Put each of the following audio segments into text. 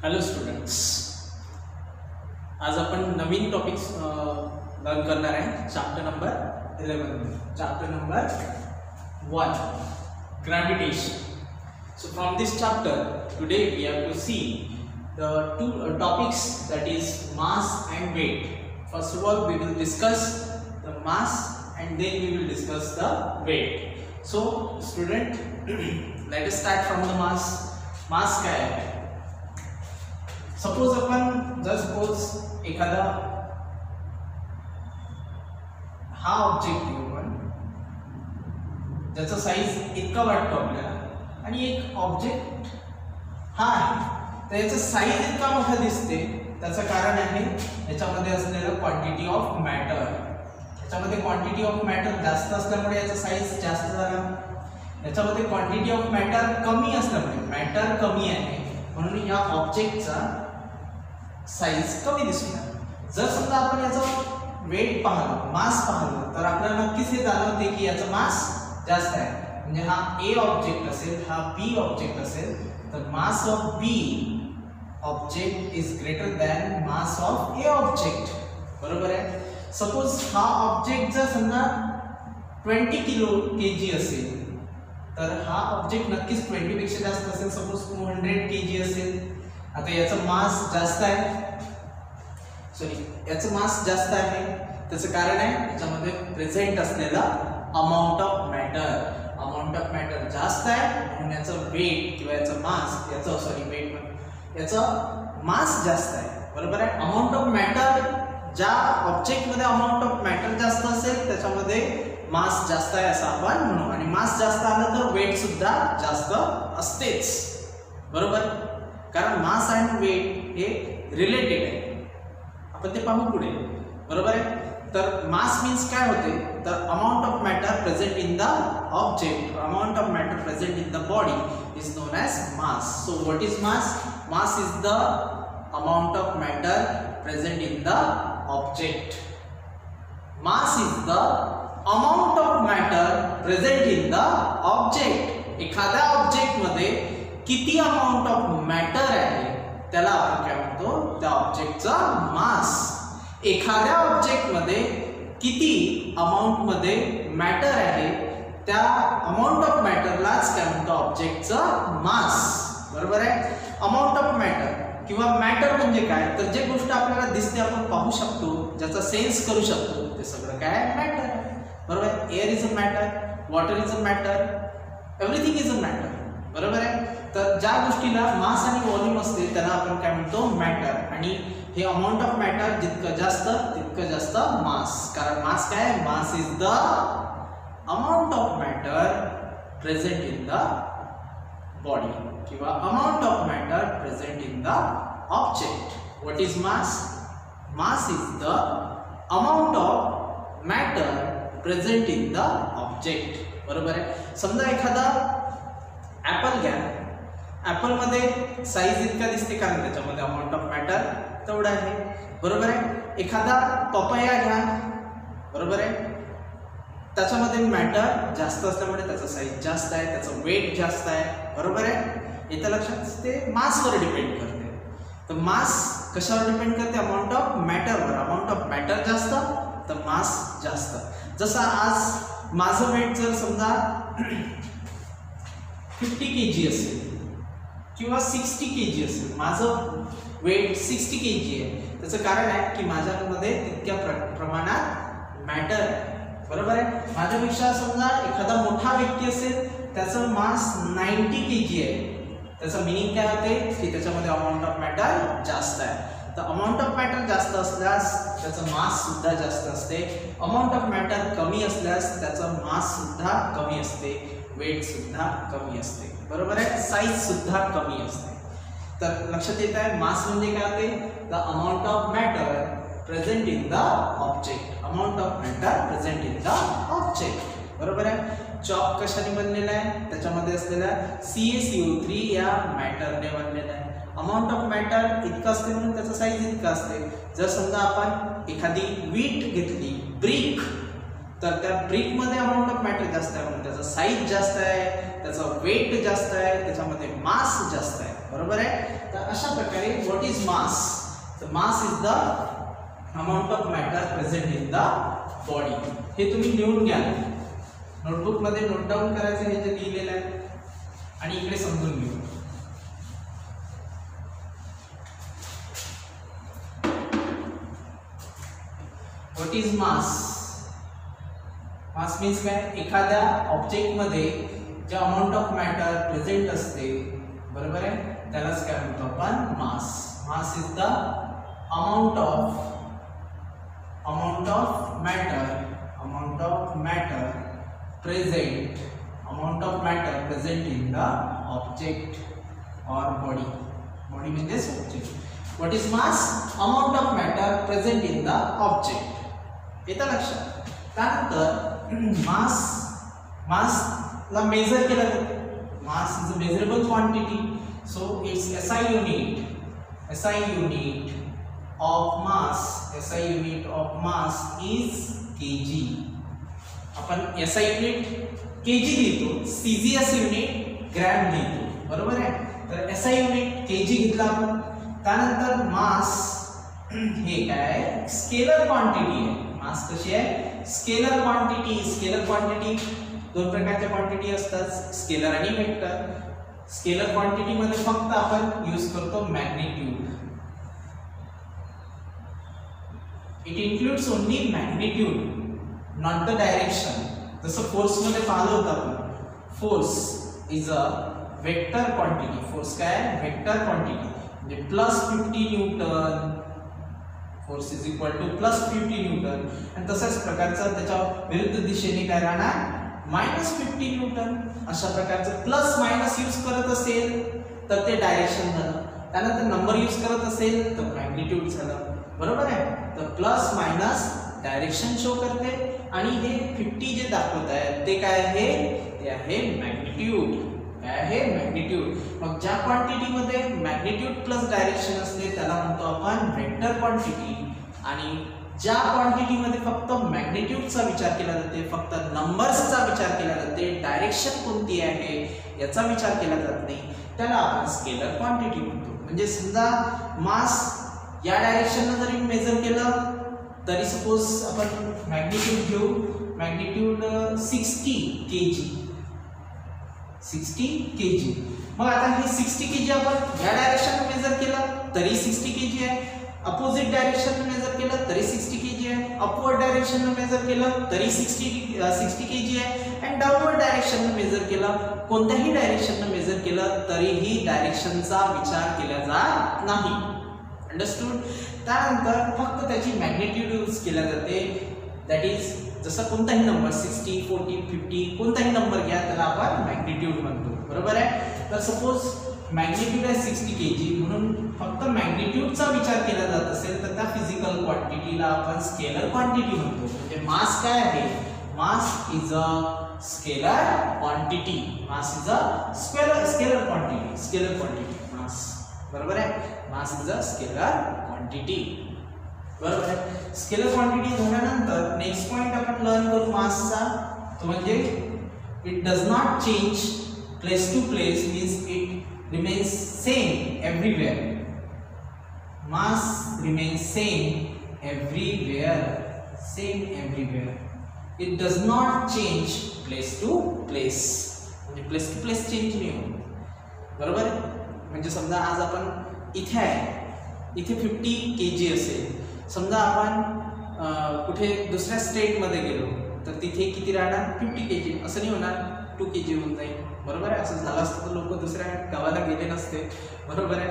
Hello students, आज आपण नवीन topics learn करणार आहे. Chapter number 11. Chapter number 1, gravitation. So from this chapter today we have to see the two topics, that is mass and weight. First of all we will discuss the mass and then we will discuss the weight. So student, let us start from the mass. Mass काय आहे? Suppose आपण suppose एखादा हा object घेऊ आपण, ज्याचा size इतका वाटतो आपल्याला, आणि एक ऑब्जेक्ट हा आहे तर याचा साईज इतका मोठा दिसते. त्याचं कारण आहे याच्यामध्ये असलेलं क्वांटिटी ऑफ मॅटर. याच्यामध्ये क्वांटिटी ऑफ मॅटर जास्त असल्यामुळे याचा साईज जास्त झाला. याच्यामध्ये क्वांटिटी ऑफ मॅटर कमी असल्यामुळे, मॅटर कमी आहे म्हणून या ऑब्जेक्टचा साईज कमी दिसणार. जर समजा आपण याचा वेट पाहिलं, मास पाहिलं, तर आपल्याला नक्कीच हे जाणवते की याचा मास जास्त आहे. म्हणजे हा ए ऑब्जेक्ट असेल, हा बी ऑब्जेक्ट असेल, तर mass of B object is greater than mass of A object. बरोबर आहे. सपोज हा ऑब्जेक्ट जर समजा 20 kg असेल तर हा ऑब्जेक्ट नक्कीच 20 पेक्षा जास्त असेल. सपोज 200 kg असेल. आता याचं मास जास्त आहे, याचं मास जास्त आहे. त्याचं कारण आहे याच्यामध्ये प्रेझेंट असलेला अमाऊंट ऑफ मॅटर जास्त आहे म्हणून याचं वेट किंवा याचं मास, याचं मास जास्त आहे. बरोबर आहे. अमाऊंट ऑफ मॅटर, ज्या ऑब्जेक्टमध्ये अमाऊंट ऑफ मॅटर जास्त असेल त्याच्यामध्ये मास जास्त आहे असं आपण म्हणू. आणि मास जास्त आलं तर वेट सुद्धा जास्त असतेच. बरोबर. कारण मास आणि वेट हे रिलेटेड आहे, आपण ते पाहू पुढे. बरोबर आहे. तर मास मीन्स काय होते, तर amount of matter present in the object, amount of matter present in the body is non as mass. So what is mass? Mass is the amount of matter present in the object. Mass is the amount of matter present in the object. एखाद्या ऑब्जेक्टमध्ये किती amount of matter आहे त्याला आपण काय म्हणतो, त्या ऑब्जेक्टचा मास. एखाद्या ऑब्जेक्टमध्ये किती अमाऊंट मध्ये मॅटर आहे त्या अमाऊंट ऑफ मॅटरलाच काय म्हणतो, ऑब्जेक्टचा मास. बरोबर आहे. अमाऊंट ऑफ मॅटर किंवा मॅटर म्हणजे काय, तर जे गोष्ट आपल्याला दिसते, आपण पाहू शकतो, ज्याचा सेन्स करू शकतो, ते सगळं काय मॅटर आहे. बरोबर आहे. Air is a matter, water is a matter, everything is a matter. बरोबर आहे. तर ज्या गोष्टीला मास आणि व्हॉल्यूम असते त्याला आपण काय म्हणतो, मॅटर. आणि हे अमाऊंट ऑफ मॅटर जितकं जास्त तितकं जास्त मास. कारण मास काय, mass is the amount of matter present in the body किंवा amount of matter present in the object. What is mass? Mass is the amount of matter present in the object. बरोबर आहे. समजा एखादा Apple घ्या, ॲपलमध्ये size इतका दिसते कारण त्याच्यामध्ये अमाऊंट ऑफ मॅटर तेवढं आहे. बरोबर आहे. एखादा पपया घ्या, बरोबर आहे, त्याच्यामध्ये मॅटर जास्त असल्यामुळे त्याचा साईज जास्त आहे, त्याचं वेट जास्त आहे. बरोबर आहे. इथं लक्षात, ते मासवर डिपेंड करते. तर मास कशावर डिपेंड करते, अमाऊंट ऑफ मॅटरवर. अमाऊंट ऑफ मॅटर जास्त तर मास जास्त. जसं आज माझं वेट जर समजा 50 kg असेल किंवा 60 kg असेल, माझं वेट 60 kg आहे, त्याचं कारण आहे की माझ्यामध्ये तितक्या प्रमाणात मॅटर आहे. बरोबर आहे. माझ्यापेक्षा समजा एखादा मोठा व्यक्ती असेल, त्याचं मास 90 kg आहे, त्याचं मिनिंग काय होते की त्याच्यामध्ये अमाऊंट ऑफ मॅटर जास्त आहे. तर अमाऊंट ऑफ मॅटर जास्त असल्यास त्याचं मास सुद्धा जास्त असते. अमाऊंट ऑफ मॅटर कमी असल्यास त्याचं मास सुद्धा कमी असते, वेट सुद्धा कमी असते. बरोबर आहे. साईज सुद्धा कमी असते. तर लक्षात येत आहे, मास म्हणजे काय होते, the amount of matter present in the object. Amount of matter present in the object. बरोबर आहे. चॉक कशाने बनलेला आहे, त्याच्यामध्ये असलेल्या CaCO3 या मॅटरने बनलेला आहे. अमाऊंट ऑफ मॅटर इतकं असते म्हणून त्याचं साईज इतकं असते. जर समजा आपण एखादी वीट घेतली, ब्रिक, तर त्या ब्रिकमध्ये अमाऊंट ऑफ मॅटर जास्त आहे म्हणून त्याचा साईज जास्त आहे, त्याचा वेट जास्त आहे, त्याच्यामध्ये मास जास्त आहे, बरोबर आहे. तर अशा प्रकारे व्हॉट इज मास? तर mass is the amount of matter present in the body. हे तुम्ही लिहून घ्या, नोटबुक मध्ये नोट डाऊन करायचं हे जे लिहिलेलं आहे आणि इकडे समजून घेऊ. What is mass? Mass means काय? एखाद्या ऑब्जेक्ट मध्ये जे अमाऊंट ऑफ मॅटर प्रेझेंट असते, बरोबर आहे, त्यालाच काय म्हणतो आपण? Mass. Mass is the amount of matter present in the object or body. Body म्हणजेच object. What is mass? Amount of matter present in the object. येतं लक्षात. त्यानंतर मासला मेजर केलं जातं. Mass is a measurable quantity, so it's SI unit of mass is kg. आपण SI unit kg लिहितो, CGS unit gram लिहितो, बरोबर आहे. तर SI युनिट kg घेतला आपण. त्यानंतर मास हे काय? स्केलर क्वांटिटी आहे. मास कशी आहे? Scalar quantity. स्केलर क्वांटिटी दोन प्रकारच्या क्वांटिटी असतात, स्केलर आणि वेक्टर. स्केलर क्वांटिटी मध्ये फक्त आपण यूज करतो magnitude. It includes only magnitude, not the direction. जसं फोर्स मध्ये पाहिलं होतं आपण, force is a vector quantity. Force काय? Vector quantity. म्हणजे +50 newton, force is equal to +50 newton. आणि तशाच प्रकारचं त्याच्या विरुद्ध दिशेने काय राहणार? -50 न्यूटन. अशा प्रकारचं प्लस मायनस यूज करत असेल तर ते डायरेक्शन झालं. त्यानंतर नंबर यूज करत असेल तर मॅग्निट्यूड झालं, बरोबर आहे. तर प्लस मायनस डायरेक्शन शो करते. आणि हे 50 जे दाखवत आहे ते काय आहे? ते आहे मॅग्निट्यूड. काय आहे? मॅग्निट्यूड. मग ज्या क्वांटिटी मध्ये मॅग्निट्यूड प्लस डायरेक्शन असते त्याला म्हणतो आपण वेक्टर क्वांटिटी. आणि ज्या क्वांटिटी मध्ये फक्त मॅग्निट्यूडचा विचार केला जाते, फक्त नंबर्सचा विचार केला जाते, डायरेक्शन कोणती आहे याचा विचार केला जात नाही, त्याला आपण स्केलर क्वांटिटी म्हणतो. म्हणजे समजा मास या डायरेक्शनने जरी मेजर केलं तरी सपोज आपण मॅग्निट्यूड घेऊ. Magnitude 60 kg. मग आता हे 60 kg आपण या डायरेक्शनने मेजर केलं तरी 60 kg आहे, अपोजिट डायरेक्शनने मेजर केलं तरी 60 kg आहे, अपवर्ड डायरेक्शनने मेजर केलं तरी 60 kg आहे, आणि डाऊनवर्ड डायरेक्शनने मेजर केलं, कोणत्याही डायरेक्शनने मेजर केलं तरीही डायरेक्शनचा विचार केला जात नाही. अंडरस्टूड. त्यानंतर फक्त त्याची मॅग्निट्यूड यूज केल्या जाते. दॅट इज जसं कोणताही नंबर 60, 40, 50 कोणताही नंबर घ्या त्याला आपण मॅग्निट्यूड म्हणतो, बरोबर आहे. तर सपोज मॅग्निट्यूड आहे 60 kg म्हणून फक्त मॅग्निट्यूडचा विचार केला जात असेल तर त्या फिजिकल क्वांटिटीला आपण स्केलर क्वांटिटी म्हणतो. म्हणजे मास काय आहे? Mass is a scalar quantity. Mass is a scalar quantity mass, बरोबर आहे. Mass is a scalar quantity, बरोबर आहे. स्केलर क्वांटिटी झाल्यानंतर नेक्स्ट पॉइंट आपण लर्न करू मासचा, तो म्हणजे it does not change place to place, means it remains same everywhere. Mass remains same everywhere. It does not change place to place. म्हणजे place to place change नाही होत, बरोबर आहे. म्हणजे समजा आज आपण इथे आहे, इथे 50 kg असेल. समजा आपण कुठे दुसऱ्या स्टेटमध्ये गेलो तर तिथे किती राहणार? 50 kg. असं नाही होणार 2 kg होऊन जाईल, बरोबर आहे. असं झालं असतं तर लोक दुसऱ्या गावाला गेले नसते, बरोबर आहे.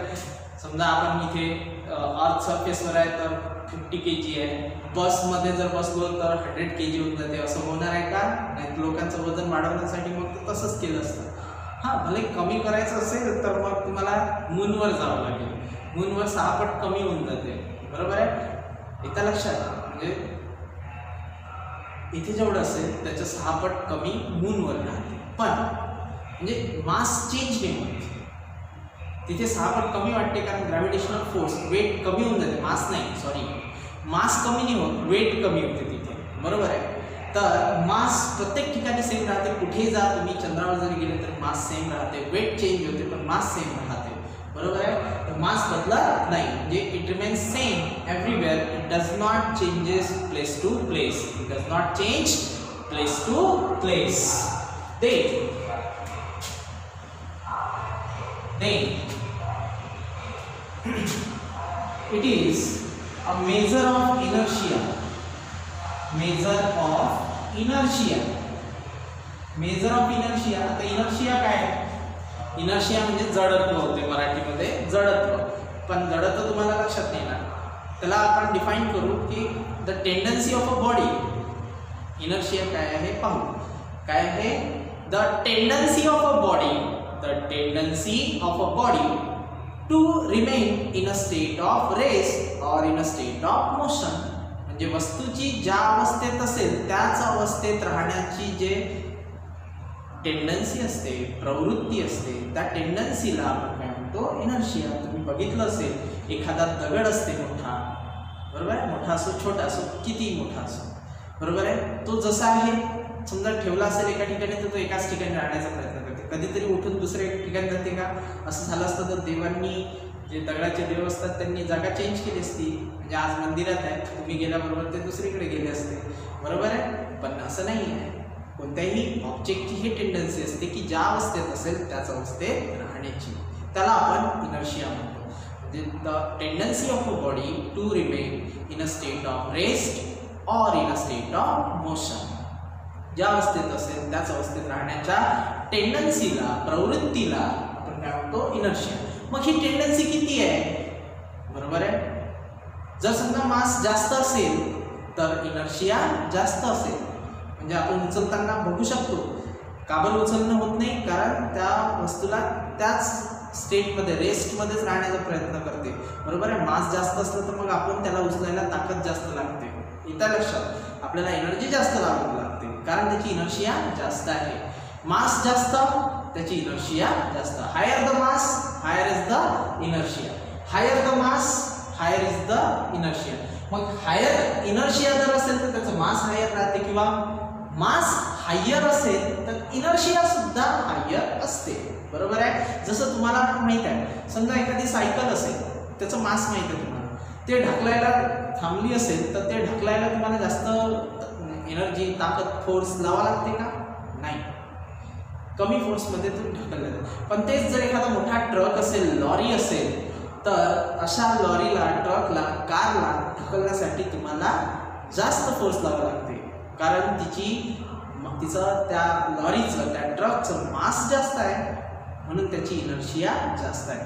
समजा आपण इथे अर्थ सरफेसवर आहे तर 50 kg आहे, बसमध्ये जर बसलो तर 100 kg होऊन जाते. असं होणार आहे का? नाही. लोकांचं वजन वाढवण्यासाठी मग तसंच केलं असतं. हां, भले कमी करायचं असेल तर मग तुम्हाला मूनवर जावं लागेल. मूनवर 6 पट कमी होऊन जाते, बरोबर आहे. इथं लक्षात. म्हणजे इथे जेवढं असेल त्याच्या 6 पट कमी मूनवर राहते. पण म्हणजे मास चेंज नाही होत. तिथे 6 पट कमी वाटते कारण ग्रॅव्हिटेशनल फोर्स, वेट कमी होऊन जाते. मास नाही, सॉरी, मास कमी नाही होत, वेट कमी होते तिथे, बरोबर आहे. तर मास प्रत्येक ठिकाणी सेम राहते. कुठेही जा तुम्ही, चंद्रावर जरी गेले तर मास सेम राहते. वेट चेंज होते पण मास सेम राहते. बरोबर आहे. तर मास बदलत नाही, म्हणजे it remains same everywhere. It does not changes place to place. It does not change place to place. Then it is a measure of inertia. Measure of inertia. Measure of inertia. आता inertia काय आहे? inertia म्हणजे जडत्व होते मराठीमध्ये, जडत्व. पण जडत्व तुम्हाला लक्षात नाही ना, त्याला आपण डिफाइन करू की the tendency of a body. inertia काय आहे पाहू. काय आहे? The tendency of a body, the tendency of a body to remain in a state of rest or in a state of motion. म्हणजे वस्तूची ज्या अवस्थेत असेल त्याच अवस्थेत राहण्याची जे टेंडन्सी असते, प्रवृत्ती असते, त्या टेंडन्सीला आपण काय म्हणतो? इनर्शिया. तुम्ही बघितलं असेल एखादा दगड असते मोठा, बरोबर आहे, मोठा असो छोटा असो, किती मोठा असो, बरोबर आहे, तो जसा आहे समजा ठेवला असेल एका ठिकाणी तर तो एकाच ठिकाणी राहण्याचा प्रयत्न करते. कधीतरी उठून दुसऱ्या ठिकाणी जाते का? असं झालं असतं तर देवांनी, जे दगडाचे देव असतात त्यांनी जागा चेंज केली असती. म्हणजे आज मंदिरात आहे, तुम्ही गेल्याबरोबर ते दुसरीकडे गेले असते, बरोबर आहे. पण असं नाही आहे. कोणत्याही ऑब्जेक्टची ही टेंडन्सी असते की ज्या अवस्थेत असेल त्याच अवस्थेत राहण्याची. त्याला आपण इनर्शिया म्हणतो. म्हणजे the tendency of a body to remain in a state of rest or in a state of motion. ज्या अवस्थेत असेल त्याच अवस्थेत राहण्याच्या टेंडन्सीला, प्रवृत्तीला आपण काय म्हणतो? इनर्शिया. मग ही टेंडन्सी किती आहे? बरोबर आहे. जर समजा मास जास्त असेल तर इनर्शिया जास्त असेल. म्हणजे आपण उचलताना बघू शकतो का बरं उचलणं होत नाही? कारण त्या वस्तूला त्याच स्टेटमध्ये, रेस्टमध्येच राहण्याचा प्रयत्न करते. बरोबर आहे. मास जास्त असलं तर मग आपण त्याला उचलायला ताकद जास्त लागते. इथं लक्षात, आपल्याला एनर्जी जास्त लावावी लागते कारण त्याची इनर्शिया जास्त आहे. मास जास्त, त्याची इनर्शिया जास्त. Higher the mass, higher is the inertia. Higher the mass, higher is the inertia. मग हायर इनर्शिया जर असेल तर त्याचं मास हायर राहते, किंवा मास हायर असेल तर इनर्शिया सुद्धा हायर असते. बरोबर आहे. जसं तुम्हाला माहित आहे, समजा एखादी सायकल असेल, त्याचं मास माहित आहे तुम्हाला, ते ढकलायला थांबली असेल तर ते ढकलायला तुम्हाला जास्त एनर्जी, ताकद, फोर्स लावा लागते का? नाही. कमी फोर्समध्ये तो ढकलला जातो. पण तेच जर एखादा मोठा ट्रक असेल, लॉरी असेल, तर अशा लॉरीला, ट्रकला, कारला ढकलण्यासाठी तुम्हाला जास्त फोर्स लावा लागते. कारण तिचं त्या लॉरीचं, त्या ट्रकचं मास जास्त आहे, म्हणून त्याची इनर्शिया जास्त आहे.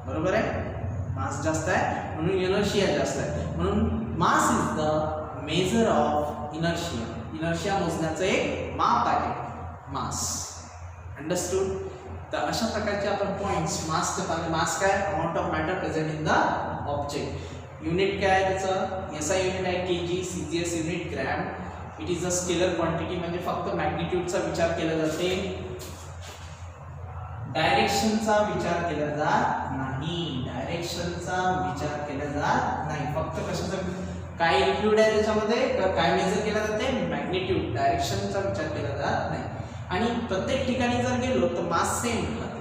बरोबर आहे. मास जास्त आहे म्हणून इनर्शिया जास्त आहे. म्हणून mass is the measure of inertia. Inertia मोजण्याचं एक माप आहे मास. अंडरस्टूड. तर अशा प्रकारचे आपण पॉइंट्स मासचे पाहिले. मास काय? Amount of matter present in the object. Unit काय आहे त्याचं? एसआय युनिट आहे KG, CGS unit gram. It is a scalar quantity. म्हणजे फक्त मॅग्निट्यूडचा विचार केला जाते, डायरेक्शनचा विचार केला जात नाही. डायरेक्शनचा विचार केला जात नाही. फक्त कशाचा, काय इन्क्लूड आहे त्याच्यामध्ये, काय मेजर केला जाते? मॅग्निट्यूड. डायरेक्शनचा विचार केला जात नाही. आणि प्रत्येक ठिकाणी जर गेलो तर मास सेम राहते.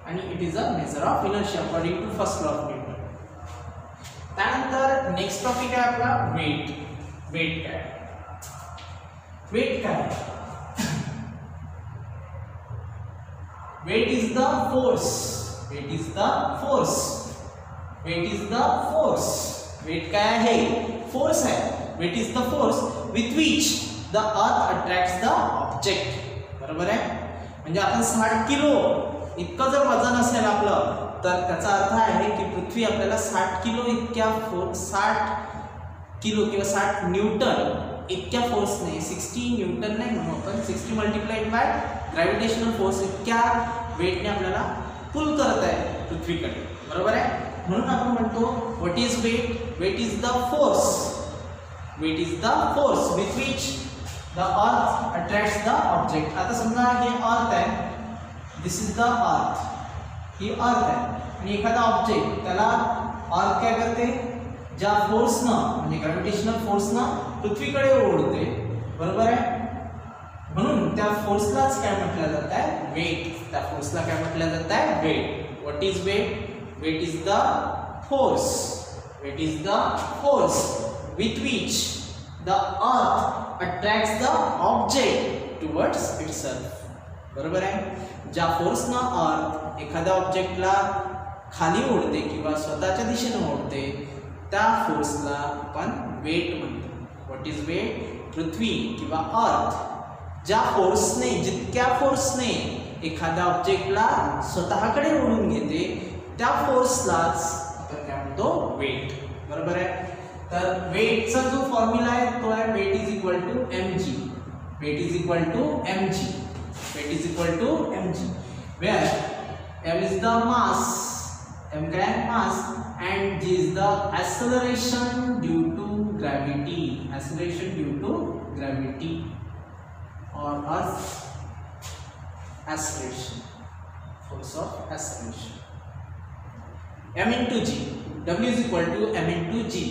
आणि it is a measure of inertia according to first law of Newton. त्यानंतर नेक्स्ट टॉपिक आहे आपला वेट. वेट काय? वेट काय? Weight is the force. Weight is the force. Weight is the force. Weight काय आहे? Force आहे. Weight is the force with which the earth attracts the object. बरोबर आहे. म्हणजे आपण 60 किलो इतकं जर वजन असेल आपलं, तर त्याचा अर्थ आहे की पृथ्वी आपल्याला 60 किलो इतक्या 60 किलो किंवा 60 न्यूटन इतक्या फोर्सने, 60 न्यूटन नाही म्हणू आपण, 60 मल्टिप्लाइड बाय ग्रॅव्हिटेशनल फोर्स इतक्या वेटने आपल्याला पुल करत आहे पृथ्वीकडे. बरोबर आहे. म्हणून आपण म्हणतो what is weight? Weight is the force. Weight is the force with which the earth attracts the object. आता समजा हे अर्थ आहे, दिस इज द अर्थ, ही अर्थ आहे, आणि एखादा ऑब्जेक्ट, त्याला अर्थ काय करते? ज्या फोर्सनं, म्हणजे ग्रॅव्हिटेशनल फोर्सनं पृथ्वीकडे ओढते. बरोबर आहे. म्हणून त्या फोर्सलाच काय म्हटलं जात आहे, वेट. त्या फोर्सला काय म्हटलं जात आहे, weight. What is weight? Weight is the force. Weight is the force with which the earth attracts the object towards itself. बरोबर आहे. ज्या फोर्सनं अर्थ एखाद्या ऑब्जेक्टला खाली ओढते किंवा स्वतःच्या दिशेने ओढते त्या फोर्सला आपण वेट म्हणतो. What is weight? पृथ्वी किंवा अर्थ ज्या फोर्सने, जितक्या फोर्सने एखाद्या ऑब्जेक्टला स्वतःकडे ओढून घेते त्या फोर्सलाच आपण काय म्हणतो, वेट. बरोबर आहे. तर वेटचा जो फॉर्म्युला आहे तो आहे weight is equal to mg. Weight is equal to mg. Weight is equal to mg. Where m is the mass, m काय mass, and g is the acceleration due to gravity. Acceleration due to gravity or earth acceleration, force of acceleration. m into g, w is equal to m into g,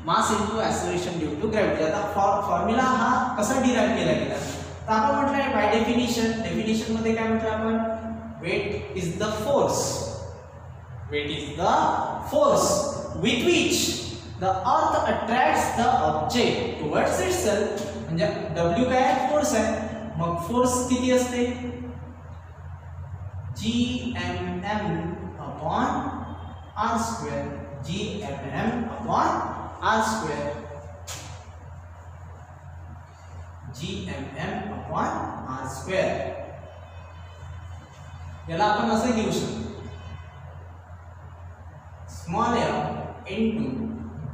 mass into acceleration due to gravity. आता formula हा कसा derive केला गेला तर आपण म्हटलं आहे by definition मध्ये काय म्हटलं आपण, weight is the force. Weight is the force with which the earth attracts the object towards itself. म्हणजे W काय आहे, फोर्स आहे. मग फोर्स किती असते, gmm upon r square. gmm upon r square. gmm upon r square. याला आपण असं लिहू शकतो, small m into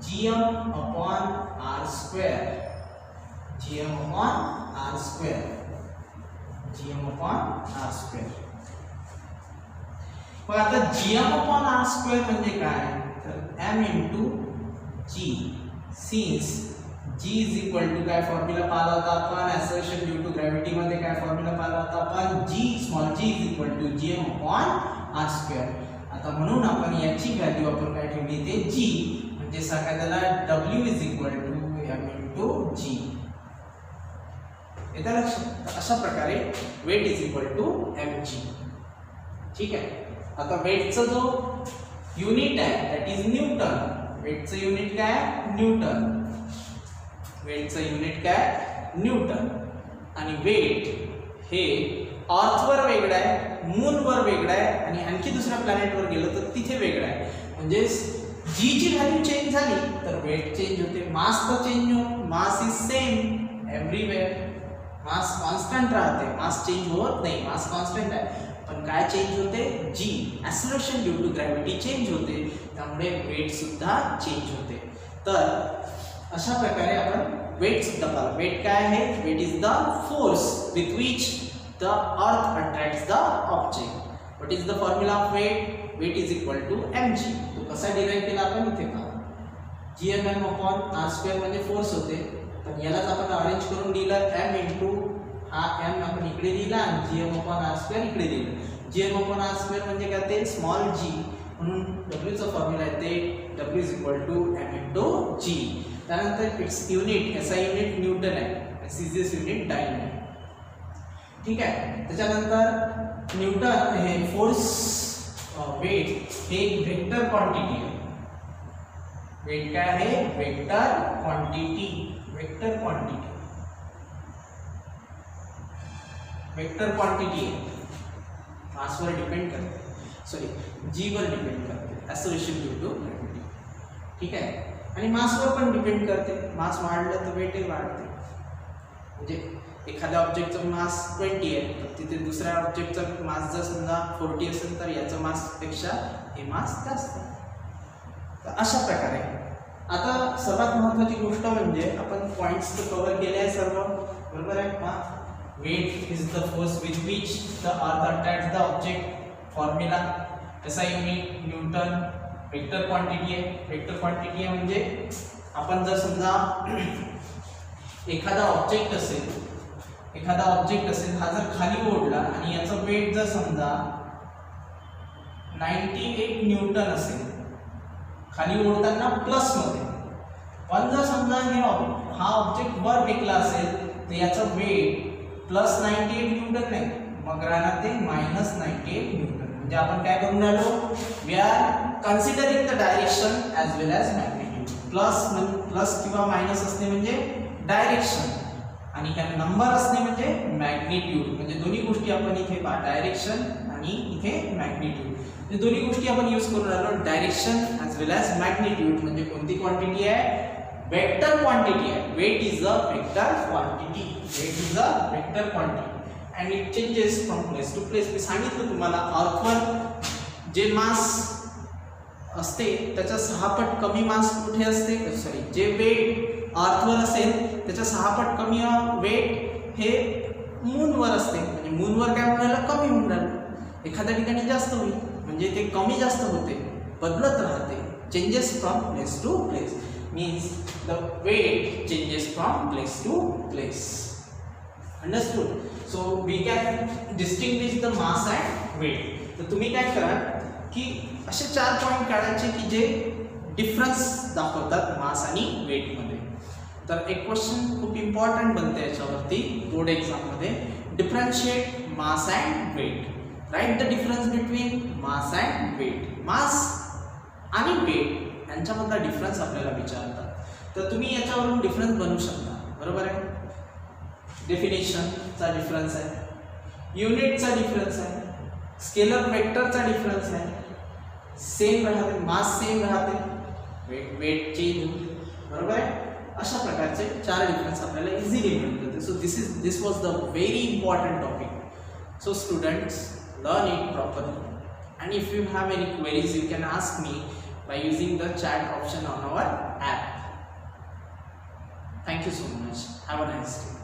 gm upon r square. gm upon r square. gm upon r square. मग आता gm upon r square म्हणजे काय, तर m into g. since g is equal to काय फॉर्म्युला पाहिला होता आपण, acceleration due to gravity मध्ये काय फॉर्म्युला पाहिला होता आपण, g small g is equal to gm upon r square. आता म्हणून आपण याची व्हॅल्यू आपण काय ठेवली ते g, म्हणजे सांगा त्याला w is equal to m into g. येतं लक्षात. अशा प्रकारे weight is equal to mg. ठीक आहे. आता वेटचा जो युनिट आहे दॅट इज न्यूटन. वेटचं युनिट काय, न्यूटन. वेटचं युनिट काय, न्यूटन. आणि वेट हे अर्थवर वेगळं आहे, मूनवर वेगळं आहे आणि आणखी दुसऱ्या प्लॅनेटवर गेलं तर तिथे वेगळं आहे. म्हणजे जी ची व्हॅल्यू चेंज झाली तर वेट चेंज होते. मास तर चेंज होत, mass is same everywhere. Mass constant राहते, मास चेंज होत नाही, मास कॉन्स्टंट आहे. पण काय चेंज होते, g acceleration due to gravity change होते, त्यामुळे वेट सुद्धा चेंज होते. तर अशा प्रकारे आपण वेट सुद्धा पाहिलं. वेट काय आहे, weight is the force with which the earth attracts the object. What is the formula of weight? Weight is equal to mg. तो कसा डिराइव केला आपण इथे पहा. gmm upon r square म्हणजे फोर्स होते, पण यालाच आपण अरेंज करून दिलं m into हा m आपण इकडे दिला आणि gm upon r square इकडे दिलं. gm upon r square म्हणजे काय ते स्मॉल g, म्हणून w चा फॉर्म्युला आहे ते w is equal to m into g. त्यानंतर इट्स युनिट, याचा युनिट न्यूटन आहे, सीजीएस युनिट डायन आहे. ठीक आहे. त्याच्यानंतर न्यूटन हे फोर्स, वेट हे वेक्टर क्वांटिटी आहे. वेट काय आहे, vector quantity. Vector quantity, vector quantity आहे. मासवर डिपेंड करते, सॉरी जी वर डिपेंड करते, ॲक्सेलरेशन ड्यू टू ग्रॅव्हिटी. ठीक आहे. आणि मासवर पण डिपेंड करते. मास वाढलं तर वेटही वाढते. म्हणजे एखाद्या ऑब्जेक्टचं मास 20 आहे तर तिथे दुसऱ्या ऑब्जेक्टचं मास जर समजा 40 असेल तर याचं मासपेक्षा हे मास जास्त. तर अशा प्रकारे आता सर्वात महत्त्वाची गोष्ट म्हणजे आपण पॉईंट्स तर कव्हर केले आहे सर्व, बरोबर आहे. Weight is the force with which the earth attracts the object. Formula त्याचा युनिट न्यूटन. वेक्टर क्वांटिटी आहे. वेक्टर क्वांटिटी आहे म्हणजे आपण जर समजा एखादा ऑब्जेक्ट असेल, हा जर खाली ओढला आणि याचा वेट जर समजा 98 न्यूटन असेल खाली ओढताना प्लस मध्ये, पण जर समजा हा ऑब्जेक्ट वर फेकला असेल तर याचं वेट प्लस 98 न्यूटन नाही, मग राहणार ते मायनस 98 न्यूटन. म्हणजे आपण काय करून राहिलो, we are considering the direction as well as magnitude. Plus किंवा मायनस असणे म्हणजे डायरेक्शन आणि ह्या नंबर असणे म्हणजे मॅग्निट्यूड. म्हणजे दोन्ही गोष्टी आपण इथे पहा, डायरेक्शन आणि इथे मॅग्निट्यूड. म्हणजे दोन्ही गोष्टी आपण यूज करून राहिलो, direction as well as magnitude. म्हणजे कोणती क्वांटिटी आहे, वेक्टर क्वांटिटी आहे. Weight is a vector quantity, weight is a vector quantity and it changes from place to place. मी सांगितलं तुम्हाला, अर्थवर जे मास असते त्याच्या 6 पट कमी मास कुठे असते, सॉरी, जे वेट अर्थवर असेल त्याच्या 6 पट कमी वेट हे मूनवर असते. म्हणजे मूनवर काय होऊन राहिलं, कमी होऊन राहिलं. एखाद्या ठिकाणी जास्त होईल म्हणजे ते कमी जास्त होते, बदलत राहते. Changes from place to place means the weight changes from place to place. Understood? So we can distinguish the mass and weight. तर तुम्ही काय करा की असे 4 पॉइंट काढायचे की जे डिफरन्स दाखवतात मास आणि वेट मध्ये. तर एक क्वेश्चन खूप इम्पॉर्टंट बनते याच्यावरती बोर्ड एक्झाम मध्ये, differentiate mass and weight. Right the difference between mass and weight. Mass आणि वेट यांच्यामधला डिफरन्स आपल्याला विचारतात. तर तुम्ही याच्यावरून डिफरन्स बनवू शकता, बरोबर आहे. डेफिनेशनचा डिफरन्स आहे, युनिटचा डिफरन्स आहे, स्केलर वेक्टरचा डिफरन्स आहे, सेम राहते, मास सेम राहते, वेट चेंज होते, बरोबर आहे. अशा प्रकारचे 4 डिफरन्स आपल्याला इझिली मिळतात. So this was the very important topic. So students, learn it properly and if you have any queries you can ask me by using the chat option on our app. Thank you so much. Have a nice day.